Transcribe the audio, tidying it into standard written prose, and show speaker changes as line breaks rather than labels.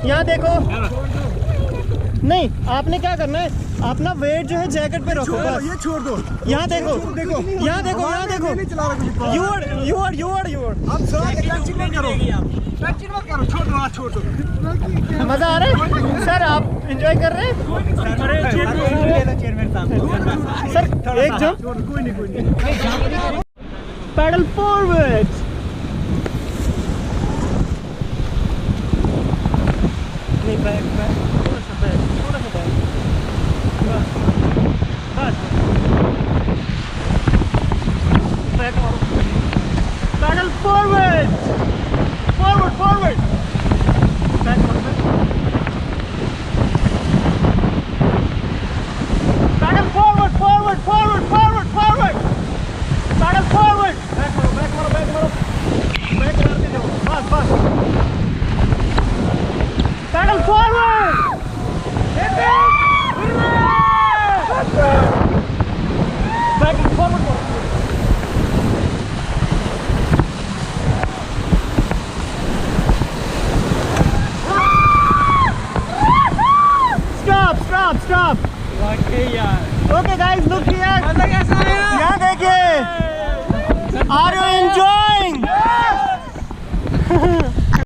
यहाँ देखो। नहीं, आपने क्या करना है, अपना वेट जो है जैकेट पे रखो बस।
ये छोड़ दो।
यहाँ देखो, यहाँ देखो, यहाँ देखो।
आप टेंशन मत करो, छोड़ दो, छोड़ दो।
मजा आ रहा है सर? आप एंजॉय कर रहे हैं सर? एक जंप,
कोई नहीं।
Paddle forward. नहीं, बैक बैक, थोड़ा सा बैक, थोड़ा सा बैक, बस बस, बैक मारो। Paddle forward, forward forward, back मारो, paddle forward forward forward forward forward, paddle forward, back मारो बैक मारो बैक मारो, बैक मारते जाओ, बस बस, paddle forward, back forward, stop. Okay guys,